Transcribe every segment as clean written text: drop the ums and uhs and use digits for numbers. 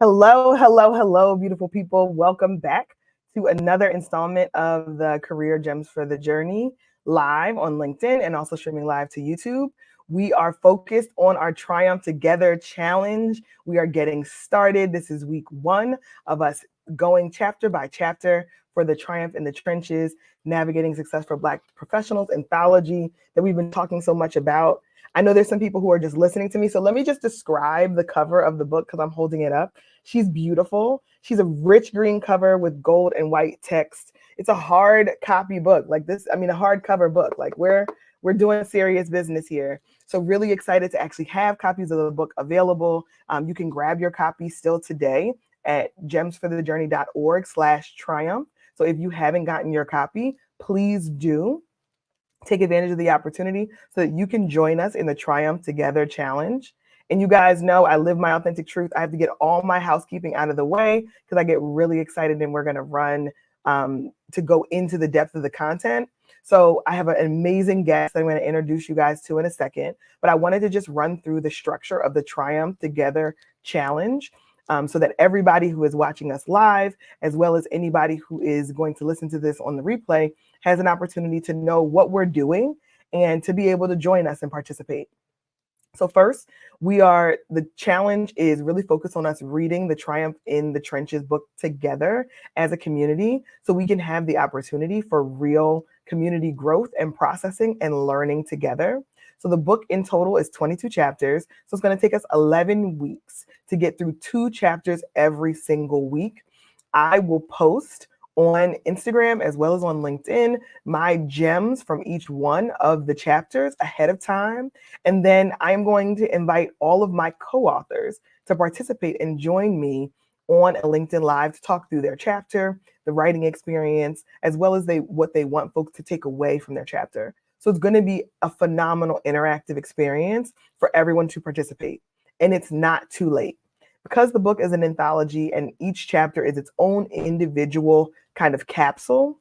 Hello, hello, hello, beautiful people. Welcome back to another installment of the Career Gems for the Journey live on LinkedIn and also streaming live to YouTube. We are focused on our Triumph Together challenge. We are getting started. This is week one of us going chapter by chapter for the Triumph in the Trenches, Navigating Success for Black Professionals anthology that we've been talking so much about. I know there's some people who are just listening to me. So let me just describe the cover of the book because I'm holding it up. She's beautiful. She's a rich green cover with gold and white text. It's a hard copy book like this. I mean, a hardcover book. Like we're doing serious business here. So really excited to actually have copies of the book available. You can grab your copy still today at gemsforthejourney.org/triumph. So if you haven't gotten your copy, please do take advantage of the opportunity so that you can join us in the Triumph Together challenge. And you guys know I live my authentic truth. I have to get all my housekeeping out of the way because I get really excited and we're going to run to go into the depth of the content. So I have an amazing guest that I'm going to introduce you guys to in a second, but I wanted to just run through the structure of the Triumph Together challenge so that everybody who is watching us live, as well as anybody who is going to listen to this on the replay, has an opportunity to know what we're doing and to be able to join us and participate. So first, the challenge is really focused on us reading the Triumph in the Trenches book together as a community so we can have the opportunity for real community growth and processing and learning together. So the book in total is 22 chapters. So it's going to take us 11 weeks to get through 2 chapters every single week. I will post on Instagram as well as on LinkedIn my gems from each one of the chapters ahead of time. And then I'm going to invite all of my co-authors to participate and join me on a LinkedIn Live to talk through their chapter, the writing experience, as well as what they want folks to take away from their chapter. So it's going to be a phenomenal interactive experience for everyone to participate. And it's not too late. Because the book is an anthology and each chapter is its own individual kind of capsule,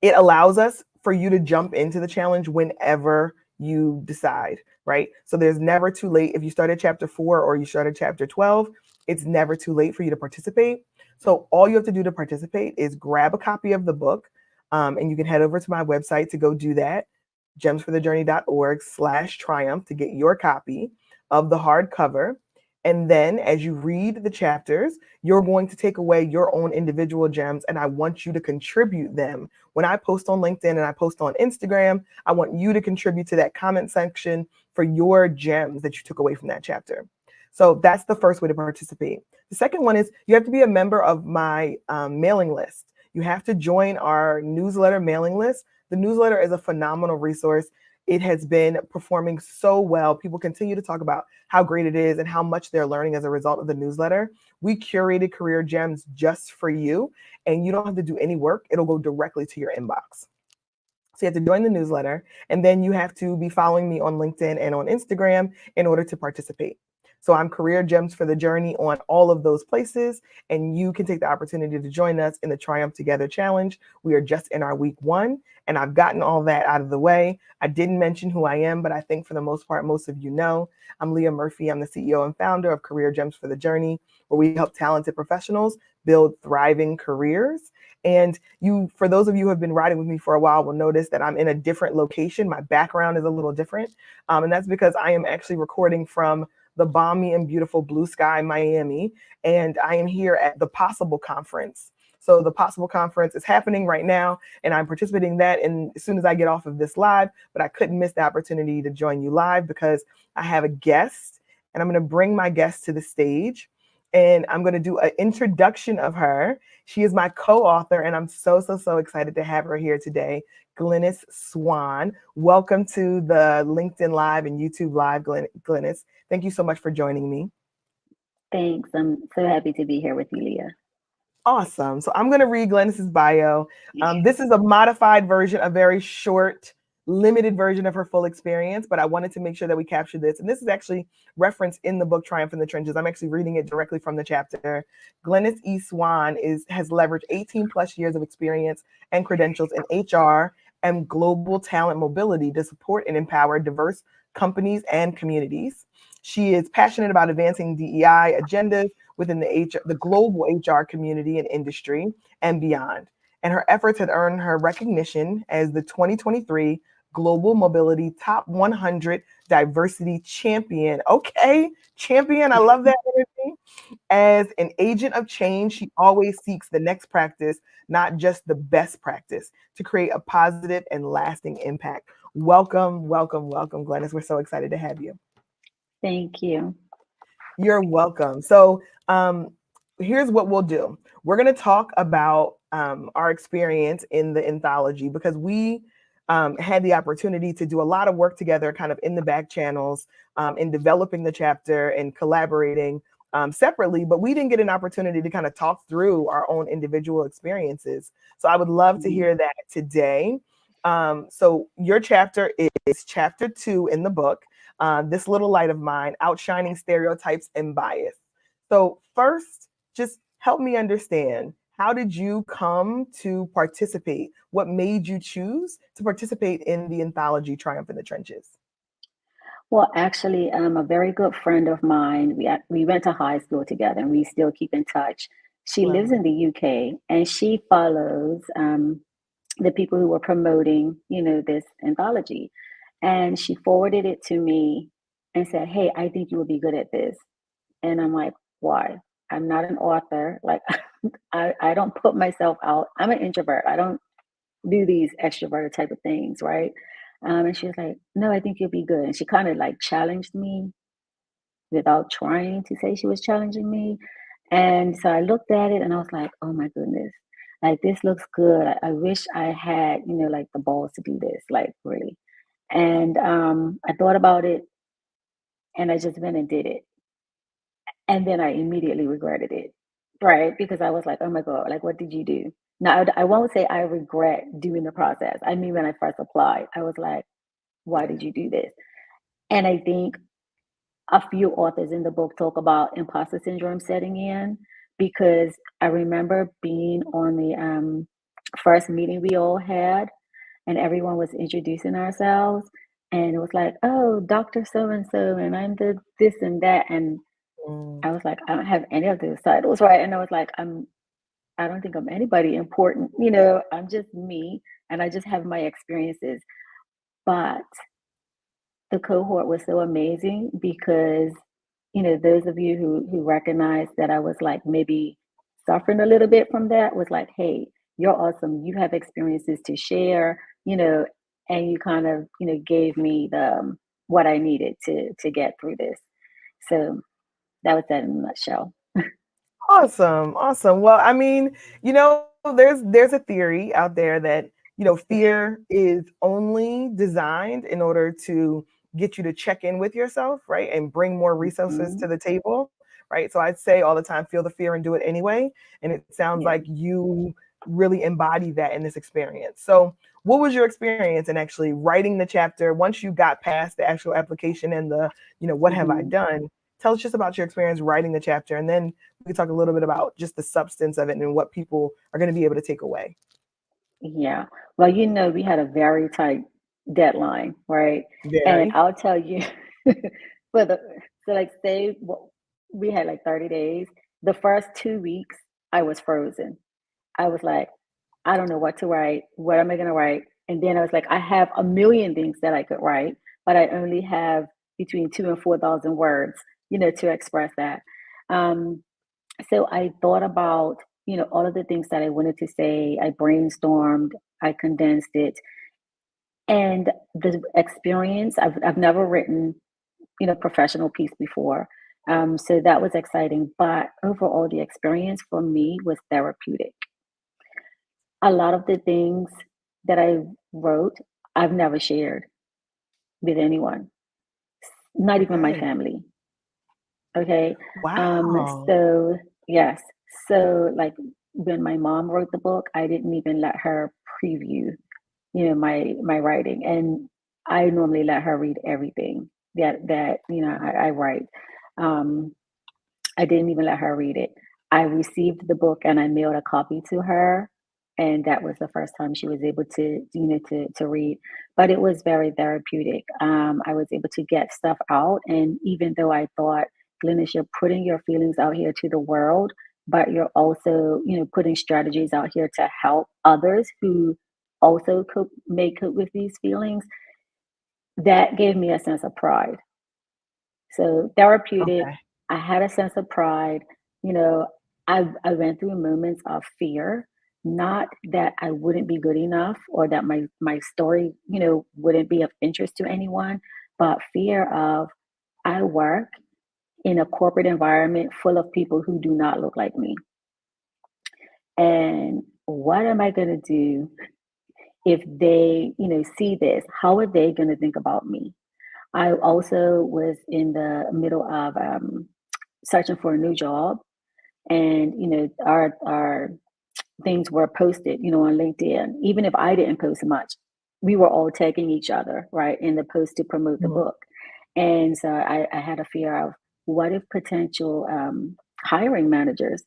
it allows us for you to jump into the challenge whenever you decide, right? So there's never too late. If you start at chapter 4 or you start at chapter 12, it's never too late for you to participate. So all you have to do to participate is grab a copy of the book, and you can head over to my website to go do that, gemsforthejourney.org/triumph to get your copy of the hardcover. And then as you read the chapters, you're going to take away your own individual gems, and I want you to contribute them. When I post on LinkedIn and I post on Instagram, I want you to contribute to that comment section for your gems that you took away from that chapter. So that's the first way to participate. The second one is you have to be a member of my mailing list. You have to join our newsletter mailing list. The newsletter is a phenomenal resource. It has been performing so well. People continue to talk about how great it is and how much they're learning as a result of the newsletter. We curated Career Gems just for you, and you don't have to do any work. It'll go directly to your inbox. So you have to join the newsletter, and then you have to be following me on LinkedIn and on Instagram in order to participate. So I'm Career Gems for the Journey on all of those places, and you can take the opportunity to join us in the Triumph Together Challenge. We are just in our week one, and I've gotten all that out of the way. I didn't mention who I am, but I think for the most part, most of you know. I'm Leah Murphy. I'm the CEO and founder of Career Gems for the Journey, where we help talented professionals build thriving careers. And for those of you who have been riding with me for a while, will notice that I'm in a different location. My background is a little different. And that's because I am actually recording from the balmy and beautiful blue sky, Miami. And I am here at the Possible Conference. So the Possible Conference is happening right now, and I'm participating in that as soon as I get off of this live, but I couldn't miss the opportunity to join you live because I have a guest, and I'm going to bring my guest to the stage, and I'm going to do an introduction of her. She is my co-author, and I'm so excited to have her here today, Glynis Swan. Welcome to the LinkedIn Live and YouTube Live, Glynis. Thank you so much for joining me. Thanks. I'm so happy to be here with you, Leah. Awesome. So I'm going to read Glynis's bio. This is a modified version, a very short, limited version of her full experience, but I wanted to make sure that we captured this. And this is actually referenced in the book Triumph in the Trenches. I'm actually reading it directly from the chapter. Glynis E. Swan has leveraged 18 plus years of experience and credentials in HR and global talent mobility to support and empower diverse companies and communities. She is passionate about advancing DEI agendas within the global HR community and industry and beyond. And her efforts had earned her recognition as the 2023 Global Mobility Top 100 Diversity Champion. Okay, champion, I love that energy. As an agent of change, she always seeks the next practice, not just the best practice, to create a positive and lasting impact. Welcome, welcome, welcome, Glennis. We're so excited to have you. Thank you. You're welcome. So, here's what we'll do. We're going to talk about our experience in the anthology because we had the opportunity to do a lot of work together, kind of in the back channels, in developing the chapter and collaborating separately, but we didn't get an opportunity to kind of talk through our own individual experiences. So, I would love to Mhm. hear that today. So, your chapter is chapter 2 in the book, This Little Light of Mine, Outshining Stereotypes and Bias. So, first, just help me understand, how did you come to participate? What made you choose to participate in the anthology Triumph in the Trenches? Well, actually, a very good friend of mine, we went to high school together and we still keep in touch. She lives Lovely. in the UK and she follows the people who were promoting, this anthology. And she forwarded it to me and said, "Hey, I think you would be good at this." And I'm like, "Why?" I'm not an author. Like, I don't put myself out. I'm an introvert. I don't do these extroverted type of things, right? And she was like, "No, I think you'll be good." And she kind of like challenged me without trying to say she was challenging me. And so I looked at it and I was like, "Oh my goodness, like this looks good. I wish I had, like the balls to do this, like really." And I thought about it and I just went and did it. And then I immediately regretted it, right? Because I was like, "Oh my God, like what did you do?" Now, I won't say I regret doing the process. I mean, when I first applied, I was like, "Why did you do this?" And I think a few authors in the book talk about imposter syndrome setting in because I remember being on the first meeting we all had, and everyone was introducing ourselves. And it was like, "Oh, Dr. So and so, and I'm the this and that." And Mm. I was like, "I don't have any of those titles, right?" And I was like, I don't think I'm anybody important, I'm just me and I just have my experiences. But the cohort was so amazing because, those of you who recognized that I was like maybe suffering a little bit from that was like, "Hey, you're awesome. You have experiences to share, and you kind of, gave me the what I needed to get through this." So that was that in a nutshell. Awesome, awesome. Well, I mean, there's a theory out there that, fear is only designed in order to get you to check in with yourself, right? And bring more resources Mhm. to the table, right? So I'd say all the time, feel the fear and do it anyway. And it sounds Yeah. like you really embody that in this experience. So what was your experience in actually writing the chapter once you got past the actual application and the, what have I Mhm. done? Tell us just about your experience writing the chapter, and then we can talk a little bit about just the substance of it and what people are going to be able to take away. Yeah. Well, we had a very tight deadline, right? And Very. I'll tell you, for the so like say we had like 30 days. The first 2 weeks, I was frozen. I was like, I don't know what to write. What am I gonna write? And then I was like, I have a million things that I could write, but I only have between 2 and 4,000 words, to express that. Um, so I thought about, all of the things that I wanted to say. I brainstormed, I condensed it. And the experience, I've never written, professional piece before. So that was exciting. But overall, the experience for me was therapeutic. A lot of the things that I wrote, I've never shared with anyone, not even my Okay. family. Okay. Wow. So yes. So like when my mom wrote the book, I didn't even let her preview, my writing. And I normally let her read everything that I write. Um, I didn't even let her read it. I received the book and I mailed a copy to her, and that was the first time she was able to, to read. But it was very therapeutic. I was able to get stuff out, and even though I thought Glennis, you're putting your feelings out here to the world, but you're also, putting strategies out here to help others who also may cope with these feelings. That gave me a sense of pride. So therapeutic, Okay. I had a sense of pride. You know, I went through moments of fear, not that I wouldn't be good enough or that my story, wouldn't be of interest to anyone, but fear of I work in a corporate environment full of people who do not look like me. And what am I going to do if they, see this? How are they going to think about me? I also was in the middle of searching for a new job, and our things were posted, on LinkedIn. Even if I didn't post much, we were all tagging each other, right, in the post to promote the Mhm. book. And so I had a fear of what if potential hiring managers,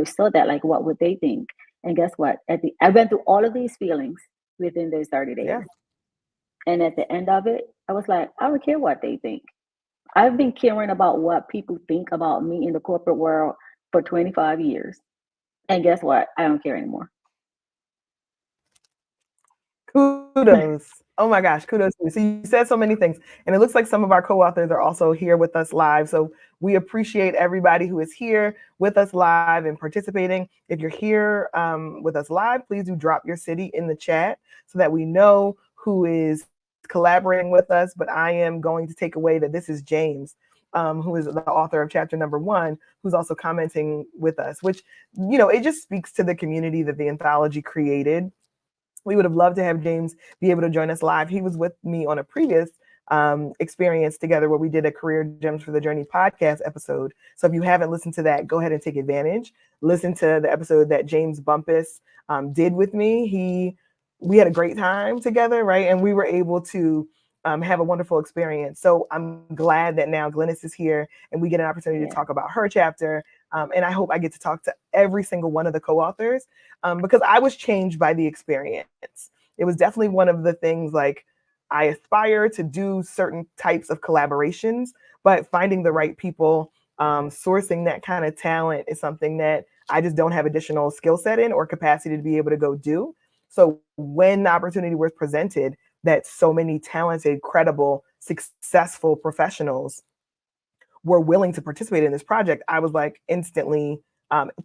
saw that, like, what would they think? And guess what? I went through all of these feelings within those 30 Yeah. days. And at the end of it, I was like, I don't care what they think. I've been caring about what people think about me in the corporate world for 25 years. And guess what? I don't care anymore. Kudos. Oh my gosh, kudos to you. So you said so many things, and it looks like some of our co-authors are also here with us live. So we appreciate everybody who is here with us live and participating. If you're here with us live, please do drop your city in the chat so that we know who is collaborating with us. But I am going to take away that this is James, who is the author of chapter number 1, who's also commenting with us, which, it just speaks to the community that the anthology created. We would have loved to have James be able to join us live. He was with me on a previous experience together where we did a Career Gems for the Journey podcast episode. So if you haven't listened to that, go ahead and take advantage. Listen to the episode that James Bumpus did with me. We had a great time together, right? And we were able to have a wonderful experience. So I'm glad that now Glennis is here and we get an opportunity to Yeah. talk about her chapter. And I hope I get to talk to every single one of the co-authors because I was changed by the experience. It was definitely one of the things, like, I aspire to do certain types of collaborations, but finding the right people, sourcing that kind of talent is something that I just don't have additional skill set in or capacity to be able to go do. So when the opportunity was presented that so many talented, credible, successful professionals were willing to participate in this project, I was like instantly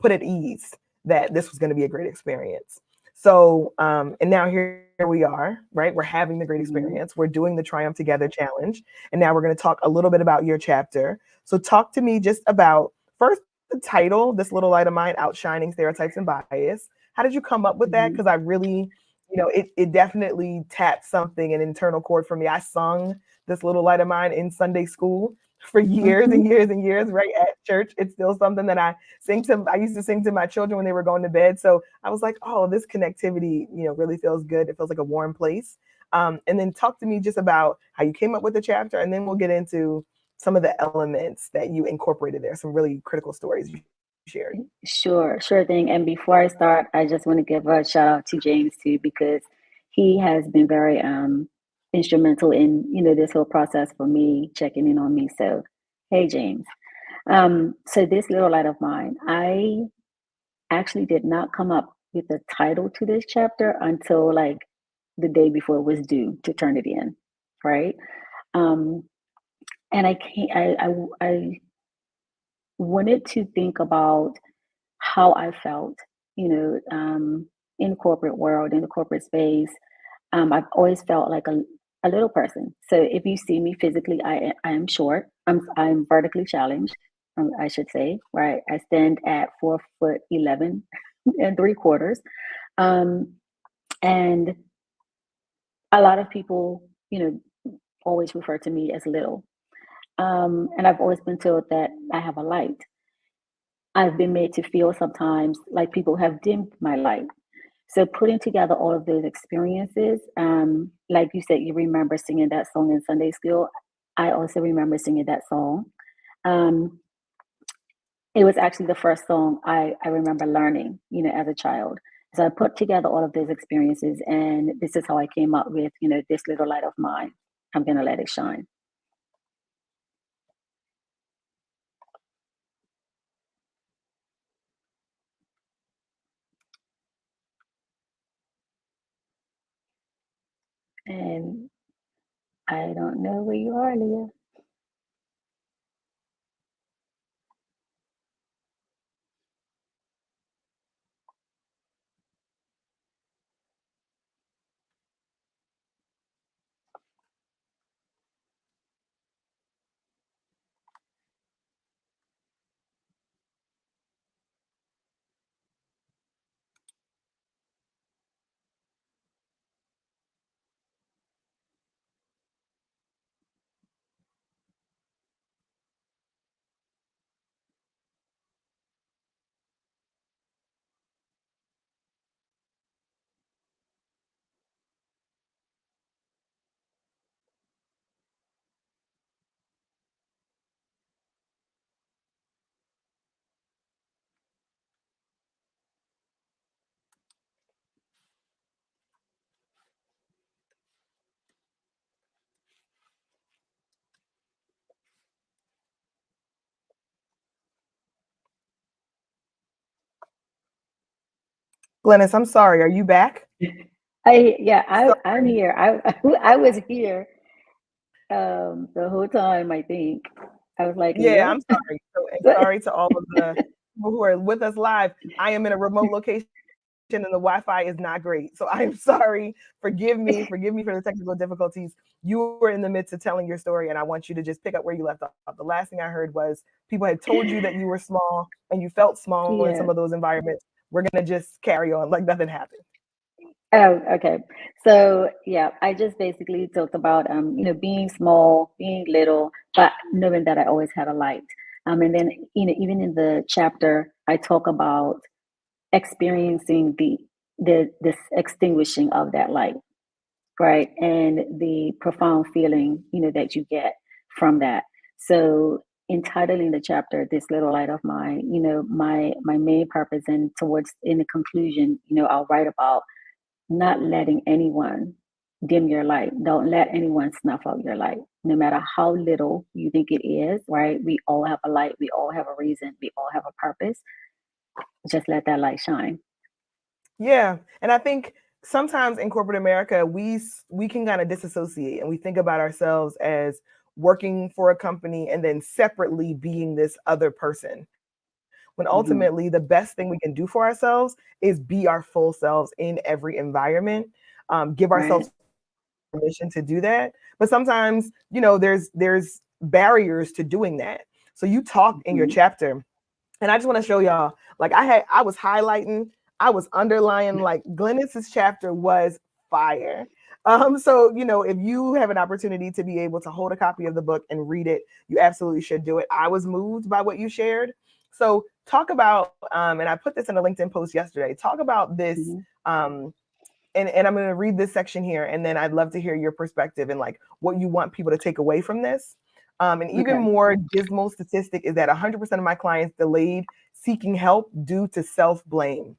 put at ease that this was going to be a great experience. So, and now here we are, right? We're having the great hmm experience. We're doing the Triumph Together challenge. And now we're going to talk a little bit about your chapter. So, talk to me just about first the title, This Little Light of Mine, Outshining Stereotypes and Bias. How did you come up with that? hmm Because I really, it definitely tapped something, an internal chord for me. I sung This Little Light of Mine in Sunday school for years hmm and years and years, right at church. It's still something that I used to sing to my children when they were going to bed. So I was like, oh, this connectivity, really feels good. It feels like a warm place. And then talk to me just about how you came up with the chapter, and then we'll get into some of the elements that you incorporated there, some really critical stories you shared. Sure thing. And before I start, I just want to give a shout out to James too, because he has been very instrumental in, this whole process for me, checking in on me. So, hey, James. So this little light of mine, I actually did not come up with the title to this chapter until like the day before it was due to turn it in, right? Um, and I can't. I wanted to think about how I felt, you know, um, in the corporate world, in the corporate space. I've always felt like a little person. So if you see me physically, I am short. I'm vertically challenged, I should say, right? I stand at 4 foot 11 and 3 quarters. Um, and a lot of people, always refer to me as little. And I've always been told that I have a light. I've been made to feel sometimes like people have dimmed my light. So putting together all of those experiences, like you said, you remember singing that song in Sunday school. I also remember singing that song. Um, it was actually the first song I remember learning, as a child. So I put together all of those experiences, and this is how I came up with, this little light of mine. I'm gonna let it shine. And I don't know where you are, Leah. Glennis, I'm sorry. Are you back? I'm Sorry. here. I was here the whole time, I think. I was like, Yeah, Leah? I'm sorry. So, and But sorry to all of the people who are with us live. I am in a remote location and the Wi-Fi is not great. So I'm sorry. Forgive me for the technical difficulties. You were in the midst of telling your story, and I want you to just pick up where you left off. The last thing I heard was people had told you that you were small and you felt small in some yeah. of those environments. We're gonna just carry on like nothing happened. Oh, okay. So yeah, I just basically talked about being small, being little, but knowing that I always had a light. And then even in the chapter, I talk about experiencing the this extinguishing of that light, right? And the profound feeling, that you get from that. So entitling the chapter "This Little Light of Mine," my main purpose, and towards in the conclusion, I'll write about not letting anyone dim your light. Don't let anyone snuff out your light, no matter how little you think it is, right? We all have a light, we all have a reason, we all have a purpose. Just let that light shine. Yeah, and I think sometimes in corporate America, we can kind of disassociate and we think about ourselves as working for a company and then separately being this other person. When ultimately Hmm. the best thing we can do for ourselves is be our full selves in every environment. Give Right. ourselves permission to do that. But sometimes, there's barriers to doing that. So you talk in your Hmm. chapter and I just want to show y'all, like I was highlighting, I was underlining, like Glennis's chapter was fire. So if you have an opportunity to be able to hold a copy of the book and read it, you absolutely should do it. I was moved by what you shared. So talk about, and I put this in a LinkedIn post yesterday. Talk about this, Hmm. um, and I'm going to read this section here, and then I'd love to hear your perspective and like what you want people to take away from this. And even Okay. more dismal statistic is that 100% of my clients delayed seeking help due to self-blame.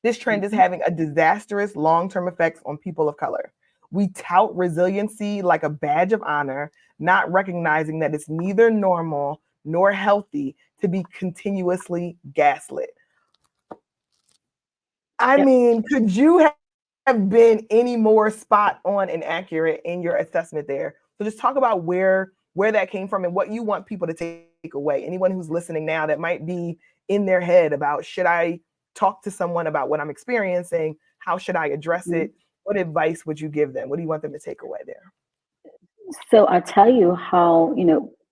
This trend is Hmm. having a disastrous long-term effects on people of color. We tout resiliency like a badge of honor, not recognizing that it's neither normal nor healthy to be continuously gaslit. I Yep. mean, could you have been any more spot on and accurate in your assessment there? So just talk about where that came from and what you want people to take away. Anyone who's listening now that might be in their head about should I talk to someone about what I'm experiencing? How should I address Mhm. it? What advice would you give them? What do you want them to take away there? So I'll tell you how,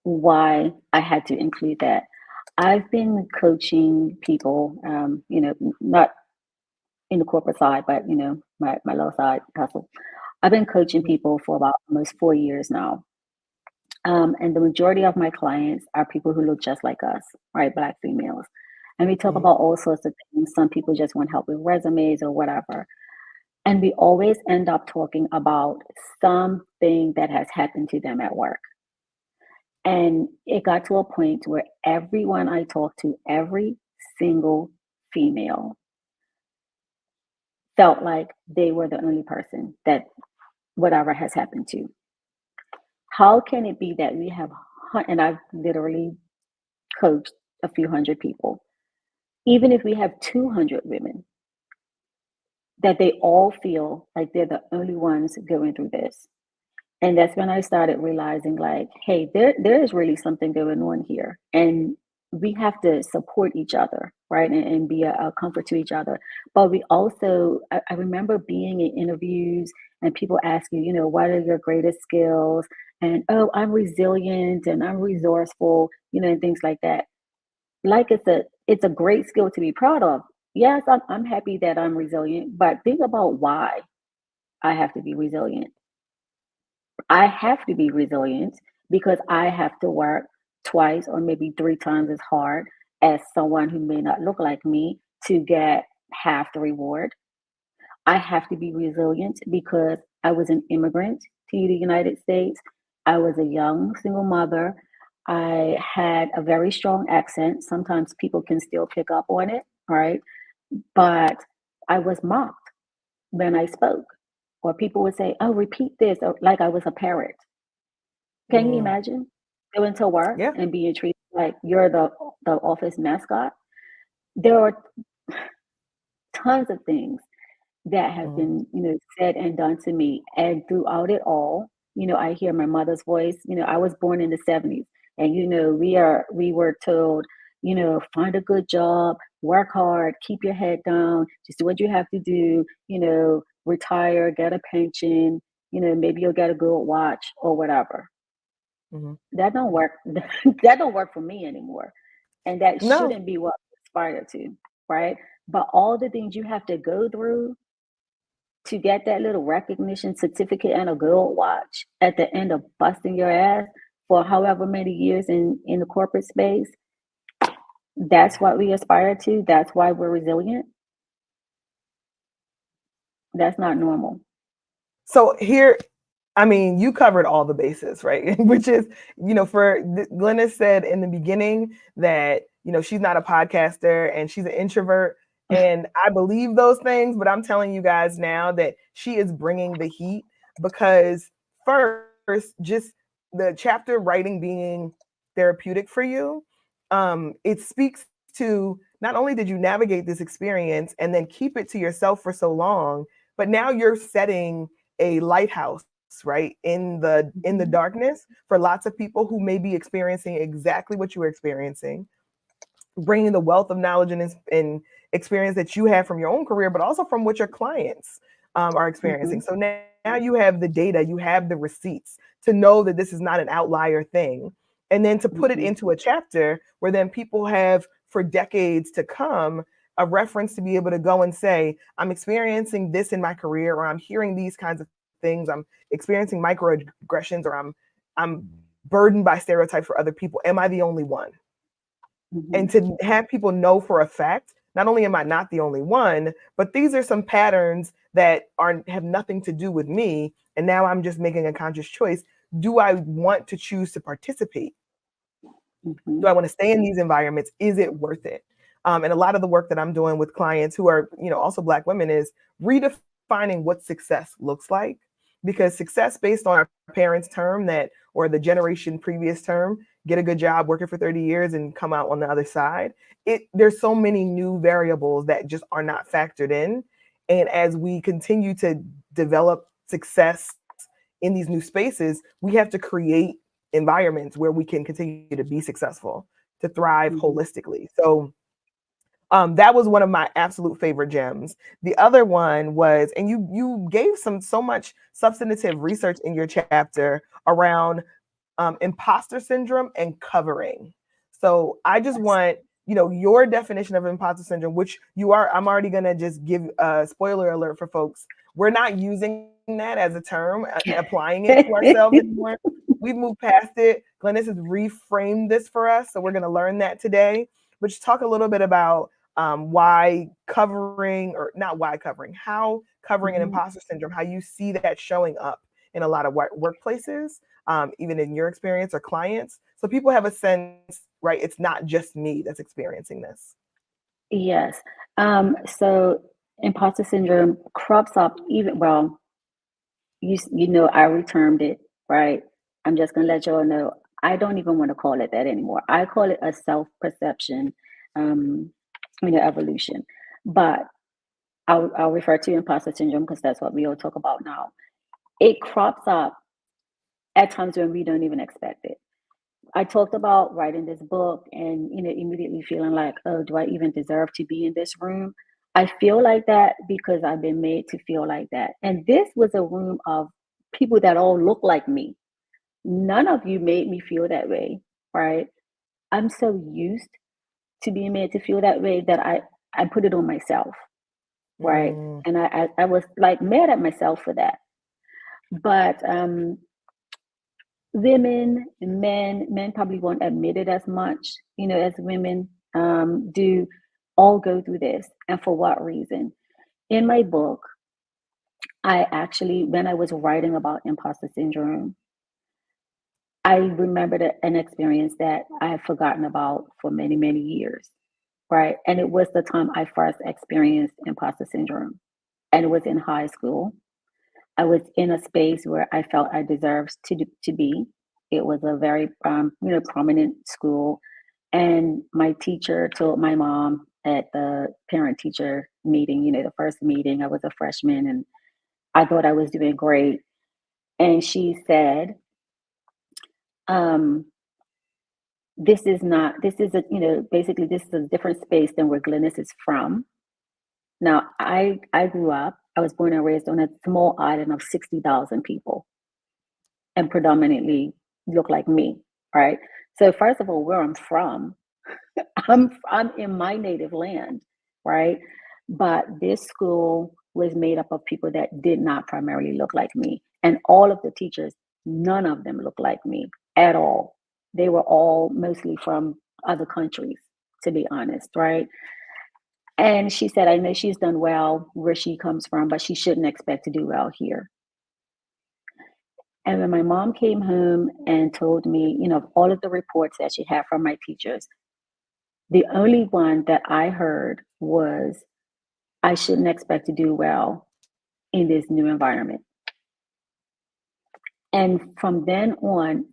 why I had to include that. I've been coaching people, not in the corporate side, but my low side hustle. I've been coaching people for about almost 4 years now. And the majority of my clients are people who look just like us, right? Black females. And we talk Mhm. about all sorts of things. Some people just want help with resumes or whatever. And we always end up talking about something that has happened to them at work. And it got to a point where everyone I talked to, every single female, felt like they were the only person that whatever has happened to. How can it be that we have, and I've literally coached a few hundred people, even if we have 200 women, that they all feel like they're the only ones going through this. And that's when I started realizing, like, hey, there is really something going on here. And we have to support each other, right? And be a comfort to each other. But we also, I remember being in interviews and people ask you, what are your greatest skills? And, oh, I'm resilient and I'm resourceful, and things like that. Like it's a great skill to be proud of. Yes, I'm happy that I'm resilient, but think about why I have to be resilient. I have to be resilient because I have to work twice or maybe three times as hard as someone who may not look like me to get half the reward. I have to be resilient because I was an immigrant to the United States. I was a young single mother. I had a very strong accent. Sometimes people can still pick up on it, right? But I was mocked when I spoke, or people would say, "Oh, repeat this," or like I was a parrot. Can you Mm, imagine going to work yeah. and being treated like you're the office mascot? There are tons of things that have Mm, been, said and done to me. And throughout it all, I hear my mother's voice. I was born in the 70s, and we were told, find a good job, work hard, keep your head down, just do what you have to do, retire, get a pension, maybe you'll get a good watch or whatever. mhm. That don't work. That don't work for me anymore. And that No. shouldn't be what we aspire to, right? But all the things you have to go through to get that little recognition certificate and a gold watch at the end of busting your ass for however many years in the corporate space, that's what we aspire to. That's why we're resilient. That's not normal. So here, I mean, you covered all the bases, right? Which is, for Glennis said in the beginning that, she's not a podcaster and she's an introvert. And I believe those things, but I'm telling you guys now that she is bringing the heat because, first, just the chapter writing being therapeutic for you, it speaks to not only did you navigate this experience and then keep it to yourself for so long, but now you're setting a lighthouse, right, in the Mhm, darkness for lots of people who may be experiencing exactly what you were experiencing, bringing the wealth of knowledge and experience that you have from your own career, but also from what your clients are experiencing. mhm, So now you have the data, you have the receipts to know that this is not an outlier thing. And then to put it mhm, into a chapter where then people have for decades to come a reference to be able to go and say, I'm experiencing this in my career, or I'm hearing these kinds of things, I'm experiencing microaggressions, or I'm burdened by stereotypes for other people. Am I the only one? And mhm, to have people know for a fact, not only am I not the only one, but these are some patterns that are have nothing to do with me. And now I'm just making a conscious choice. Do I want to choose to participate? Do mhm, I want to stay in these environments? Is it worth it? And a lot of the work that I'm doing with clients who are, also Black women is redefining what success looks like. Because success based on our parents' term that, or the generation previous term, get a good job working for 30 years and come out on the other side. There's so many new variables that just are not factored in. And as we continue to develop success in these new spaces, we have to create environments where we can continue to be successful, to thrive mhm, holistically. So that was one of my absolute favorite gems. The other one was, and you gave so much substantive research in your chapter around imposter syndrome and covering. So I just yes. want your definition of imposter syndrome, which you are. I'm already gonna just give a spoiler alert for folks. We're not using that as a term, applying it to ourselves anymore. We've moved past it. Glennis has reframed this for us, so we're gonna learn that today. But just talk a little bit about why covering, or not why covering, how covering an Mhm. imposter syndrome, how you see that showing up in a lot of workplaces, even in your experience or clients. So people have a sense, right? It's not just me that's experiencing this. Yes. So imposter syndrome crops up even, well, I retermed it, right? I'm just gonna let y'all know I don't even want to call it that anymore. I call it a self perception, um, evolution. But I'll refer to imposter syndrome because that's what we all talk about now. It crops up at times when we don't even expect it. I talked about writing this book and, immediately feeling like, oh, do I even deserve to be in this room? I feel like that because I've been made to feel like that. And this was a room of people that all look like me. None of you made me feel that way, right? I'm so used to being made to feel that way that I put it on myself, right? Mm, And I was like mad at myself for that. But women, men probably won't admit it as much, as women do, all go through this. And for what reason? In my book, I actually, when I was writing about imposter syndrome, I remembered an experience that I had forgotten about for many, many years, right? And it was the time I first experienced imposter syndrome. And it was in high school. I was in a space where I felt I deserved to be. It was a very, prominent school. And my teacher told my mom at the parent teacher meeting, the first meeting, I was a freshman and I thought I was doing great. And she said, um, this is a, basically this is a different space than where Glennis is from. Now, I grew up, I was born and raised on a small island of 60,000 people and predominantly look like me, right? So first of all, where I'm from, I'm in my native land, right? But this school was made up of people that did not primarily look like me. And all of the teachers, none of them looked like me at all. They were all mostly from other countries, to be honest, right? And she said, I know she's done well where she comes from, but she shouldn't expect to do well here. And when my mom came home and told me, all of the reports that she had from my teachers, the only one that I heard was I shouldn't expect to do well in this new environment. And from then on,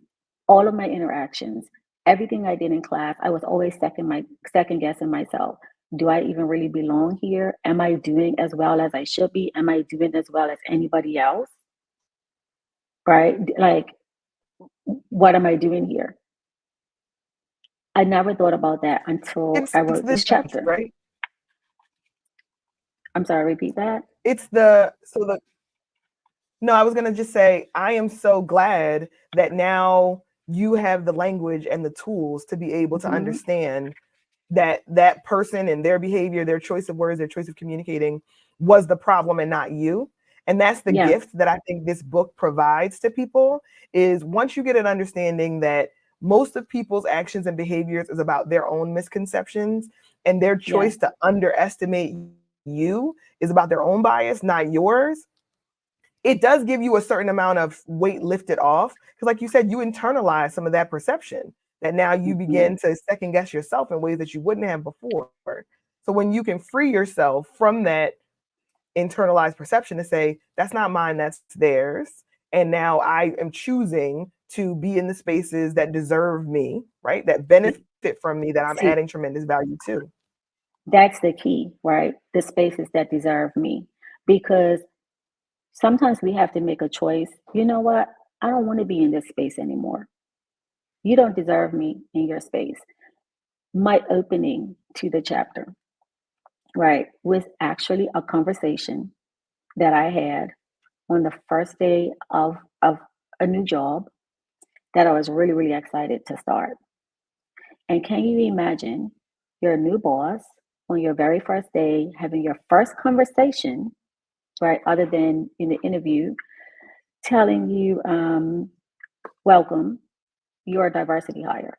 all of my interactions, everything I did in class, I was always second guessing myself. Do I even really belong here? Am I doing as well as I should be? Am I doing as well as anybody else? Right? Like, what am I doing here? I never thought about that until I it's wrote the this defense, chapter. right? I'm sorry, repeat that. It's the so the No, I was going to just say, I am so glad that now you have the language and the tools to be able to Hmm. understand that that person and their behavior, their choice of words, their choice of communicating was the problem and not you. And that's the Yeah, gift that I think this book provides to people is once you get an understanding that most of people's actions and behaviors is about their own misconceptions and their yeah, choice to underestimate you is about their own bias, not yours, it does give you a certain amount of weight lifted off because like you said you internalize some of that perception that now you hmm, begin to second guess yourself in ways that you wouldn't have before. So when you can free yourself from that internalized perception to say that's not mine, that's theirs, and now I am choosing to be in the spaces that deserve me, right, that benefit from me, that I'm see, adding tremendous value to. that's the key, right? The spaces that deserve me. Because sometimes we have to make a choice. You know what? I don't want to be in this space anymore. You don't deserve me in your space. My opening to the chapter, right, was actually a conversation that I had on the first day of a new job that I was really, really excited to start. And can you imagine your new boss on your very first day having your first conversation, right, other than in the interview, telling you, welcome, you're a diversity hire.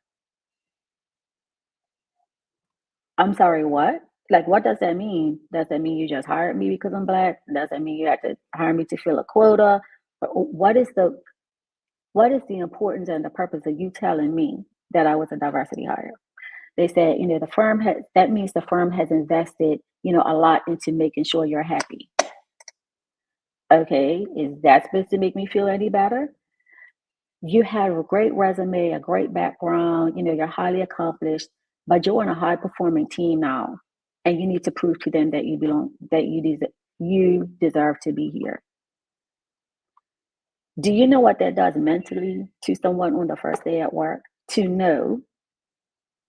I'm sorry, what? Like, what does that mean? Does that mean you just hired me because I'm black? Does that mean you had to hire me to fill a quota? What is the importance and the purpose of you telling me that I was a diversity hire? They said, the firm has, that means the firm has invested, a lot into making sure you're happy. Okay, is that supposed to make me feel any better? You have a great resume, a great background, you're highly accomplished, but you're on a high performing team now. and you need to prove to them that you belong, that you deserve to be here. Do you know what that does mentally to someone on the first day at work? To know,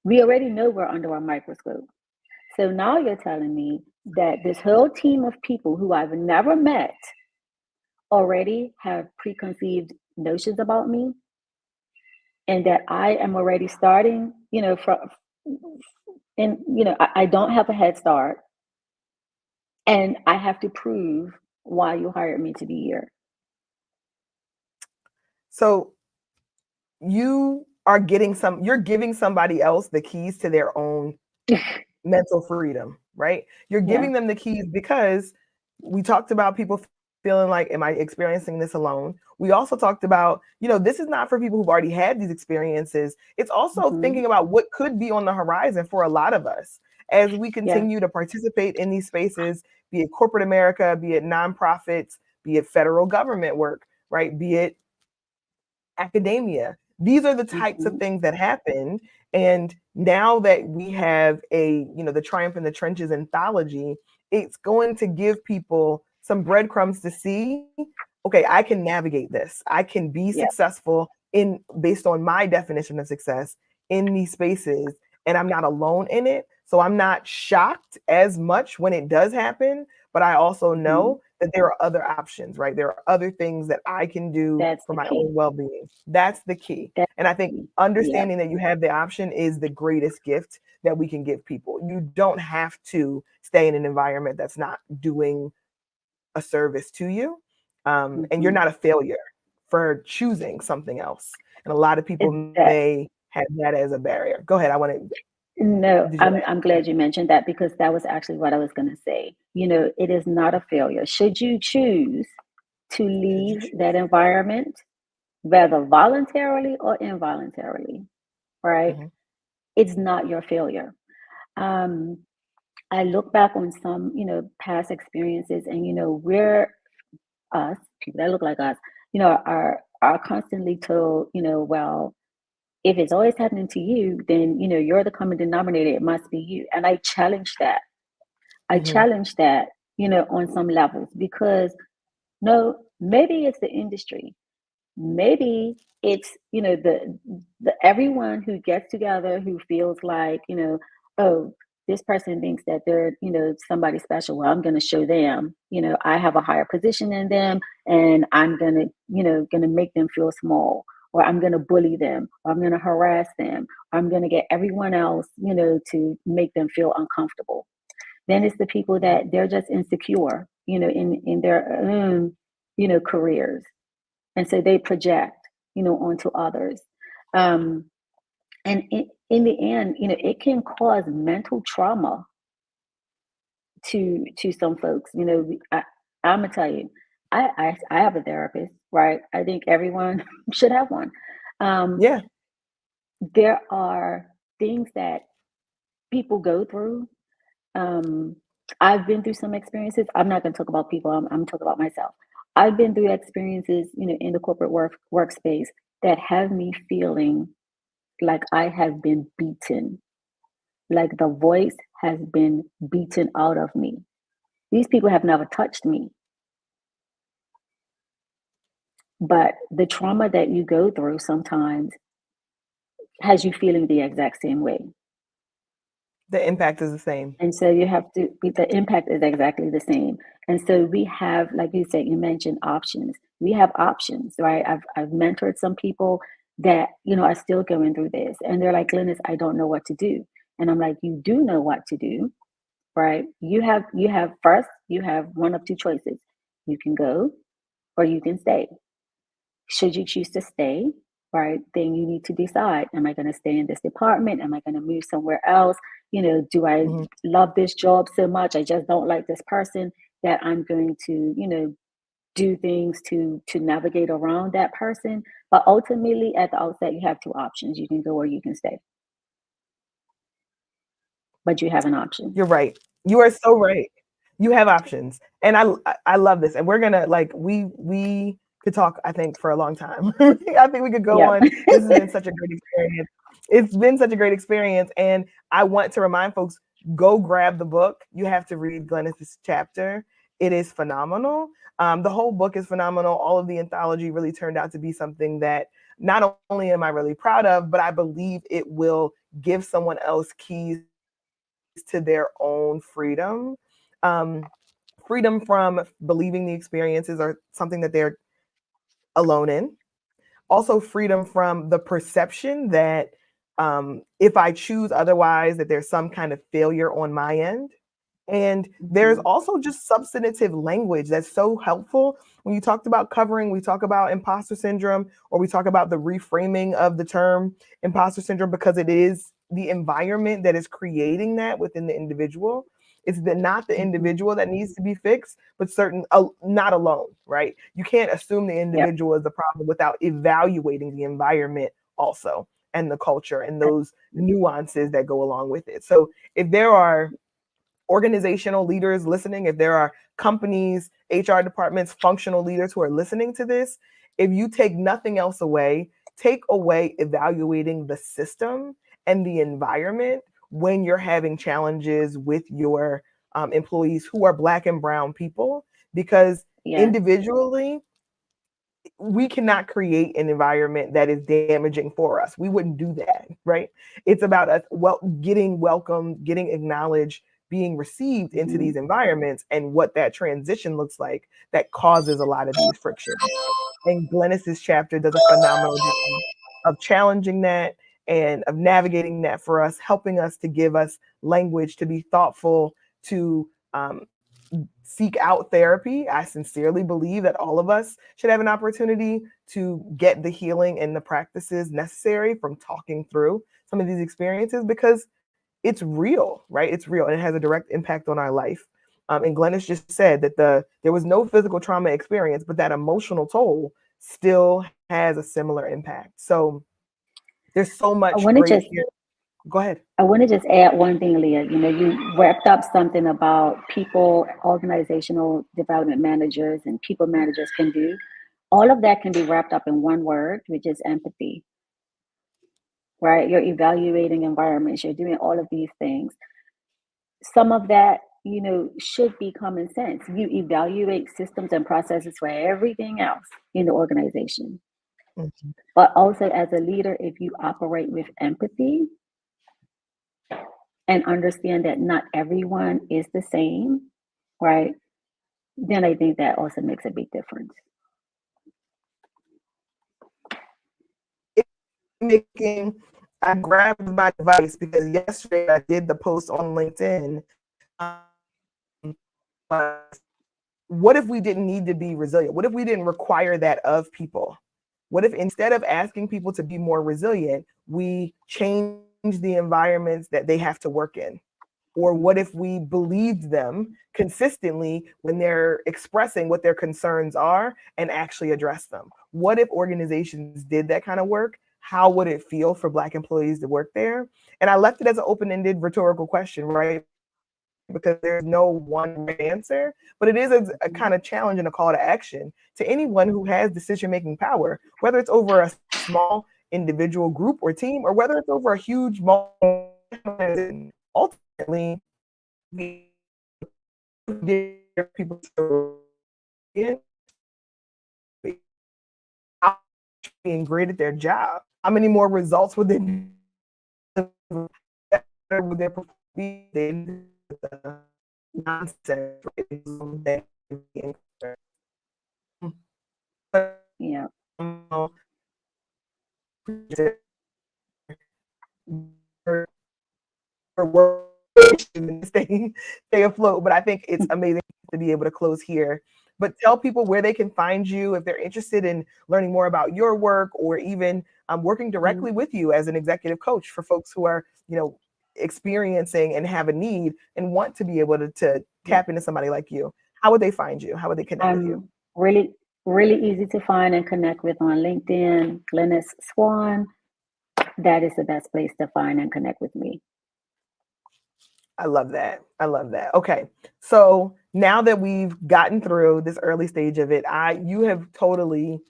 we already know we're under a microscope. So now you're telling me that this whole team of people who I've never met already have preconceived notions about me, and that I am already starting, from, and I don't have a head start, and I have to prove why you hired me to be here. So you're giving somebody else the keys to their own mental freedom, right? You're Yeah. giving them the keys because we talked about people feeling like, am I experiencing this alone? We also talked about, this is not for people who've already had these experiences. It's also Hmm. thinking about what could be on the horizon for a lot of us as we Yeah. continue to participate in these spaces, be it corporate America, be it nonprofits, be it federal government work, right? Be it academia. These are the types of Hmm. things that happen. And now that we have the Triumph in the Trenches anthology, it's going to give people some breadcrumbs to see, okay, I can navigate this. I can be Yeah. successful based on my definition of success in these spaces, and I'm not alone in it. So I'm not shocked as much when it does happen, but I also Hmm. know that there are other options, right? There are other things that I can do That's for the my key. own well-being. That's the key. That's And I the think key. Yeah. understanding that you have the option is the greatest gift that we can give people. You don't have to stay in an environment that's not doing a service to you. And you're Hmm. not a failure for choosing something else. And a lot of people That may have that as a barrier. Go ahead. No, Did you I'm want I'm glad you mentioned that, because that was actually what I was going to say. It is not a failure. Should you choose to should you leave choose? that environment, whether voluntarily or involuntarily, right? Mm-hmm. It's not your failure. Um, I look back on some, past experiences, and we're us, people that look like us, are constantly told, well, if it's always happening to you, then you're the common denominator. It must be you. And I challenge that. I Mm-hmm. challenge that, on some levels, because no, maybe it's the industry. Maybe it's the everyone who gets together who feels like, oh, this person thinks that they're somebody special. Well, I'm going to show them, I have a higher position than them, and I'm going to make them feel small, or I'm going to bully them, or I'm going to harass them, or I'm going to get everyone else to make them feel uncomfortable. Then it's the people Mm-hmm. that they're just insecure, in their own careers, and so they project onto others. um, and in the end, it can cause mental trauma to some folks. I'm gonna tell you, I have a therapist, right? I think everyone should have one. um, Yeah. there are things that people go through. um, I've been through some experiences. I'm not going to talk about people. I'm talking about myself. I've been through experiences, in the corporate workspace, that have me feeling like I have been beaten, like the voice has been beaten out of me. These people have never touched me, but the trauma that you go through sometimes has you feeling the exact same way. The impact is the same. And so you have to, the impact is exactly the same. And so we have, like you said, you mentioned options. We have options, right? I've mentored some people that, are still going through this. And they're like, Glennis, I don't know what to do. And I'm like, you do know what to do, right? You have one of two choices. You can go, or you can stay. Should you choose to stay, right, then you need to decide, am I going to stay in this department? Am I going to move somewhere else? Do I Mm-hmm. love this job so much? I just don't like this person, that I'm going to, do things to navigate around that person. But ultimately, at the outset, you have two options. You can go or you can stay, but you have an option. You're right. You are so right. You have options. And I love this. And we're gonna like we could talk, I think, for a long time. I think we could go Yeah. on. This has been such a great experience. It's been such a great experience. And I want to remind folks, go grab the book. You have to read Glennis's chapter. It is phenomenal. The whole book is phenomenal. All of the anthology really turned out to be something that not only am I really proud of, but I believe it will give someone else keys to their own freedom. Um, Freedom from believing the experiences are something that they're alone in. Also, freedom from the perception that if I choose otherwise, that there's some kind of failure on my end. And there's Mhm. also just substantive language that's so helpful. When you talked about covering, we talk about imposter syndrome, or we talk about the reframing of the term imposter syndrome, because it is the environment that is creating that within the individual. It's not the Mhm. individual that needs to be fixed, but not alone, right? You can't assume the Yep. individual is the problem without evaluating the environment also, and the culture and those nuances that go along with it. So if there are organizational leaders listening, if there are companies, HR departments, functional leaders who are listening to this, if you take nothing else away, take away evaluating the system and the environment when you're having challenges with your employees who are Black and Brown people, because Yes. individually, we cannot create an environment that is damaging for us. We wouldn't do that, right? It's about us getting welcomed, getting acknowledged, being received into Mhm. these environments, and what that transition looks like that causes a lot of these frictions. And Glennis's chapter does a phenomenal job of challenging that and of navigating that for us, helping us to give us language to be thoughtful, to seek out therapy. I sincerely believe that all of us should have an opportunity to get the healing and the practices necessary from talking through some of these experiences, because it's real, right? It's real, and it has a direct impact on our life. And Glennis just said that there was no physical trauma experience, but that emotional toll still has a similar impact. So there's so I much want to great just here. Go ahead. I want to just add one thing, Leah. You know, you wrapped up something about people, organizational development managers, and people managers can do. All of that can be wrapped up in one word, which is empathy, right? You're evaluating environments, you're doing all of these things. Some of that, should be common sense. You evaluate systems and processes for everything else in the organization. Mhm. But also, as a leader, if you operate with empathy and understand that not everyone is the same, right? Then I think that also makes a big difference. Making I grabbed my device because yesterday I did the post on LinkedIn. What if we didn't need to be resilient? What if we didn't require that of people? What if instead of asking people to be more resilient, we change the environments that they have to work in? Or what if we believed them consistently when they're expressing what their concerns are and actually address them? What if organizations did that kind of work? How would it feel for Black employees to work there? And I left it as an open ended rhetorical question, right? Because there's no one right answer, but it is a kind of challenge and a call to action to anyone who has decision making power, whether it's over a small individual group or team, or whether it's over a huge organization. Ultimately, people being great at their job. How many more results would they would their nonsense? Yeah. Stay afloat. But I think it's amazing to be able to close here. But tell people where they can find you if they're interested in learning more about your work, or even working Mhm. directly with you as an executive coach for folks who are, experiencing and have a need and want to be able to Yeah. tap into somebody like you. How would they find you? How would they connect with you? I'm really, really easy to find and connect with on LinkedIn, Glennis Swan. That is the best place to find and connect with me. I love that. I love that. Okay. So now that we've gotten through this early stage of it, you have totally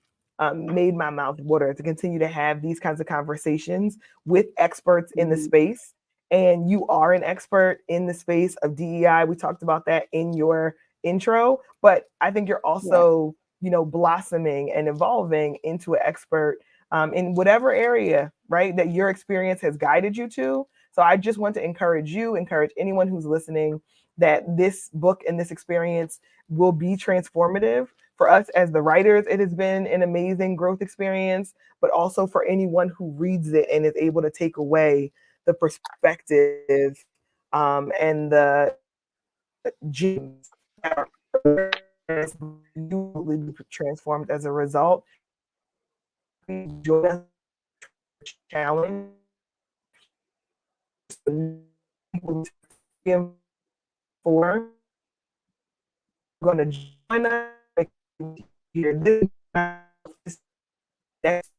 made my mouth water to continue to have these kinds of conversations with experts in the Mhm. space. and you are an expert in the space of DEI. We talked about that in your intro, but I think you're also, blossoming and evolving into an expert in whatever area, right, that your experience has guided you to. So I just want to encourage anyone who's listening that this book and this experience will be transformative. For us as the writers, it has been an amazing growth experience, but also for anyone who reads it and is able to take away the perspective and the gems that are you will be transformed as a result. Join us challenge for going to join us here this next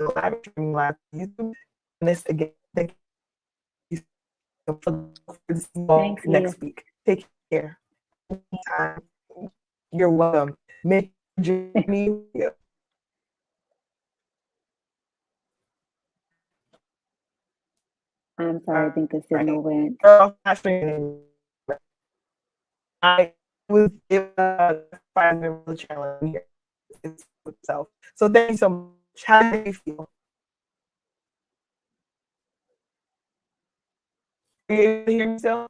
live streaming live YouTube. And this again, thank you Thanks, Leah. next week. Take care. You're welcome. Make journey. I'm sorry, I think the signal went. I was it was a challenge here itself. So thank you so much. How do you feel? Are you able to hear me still?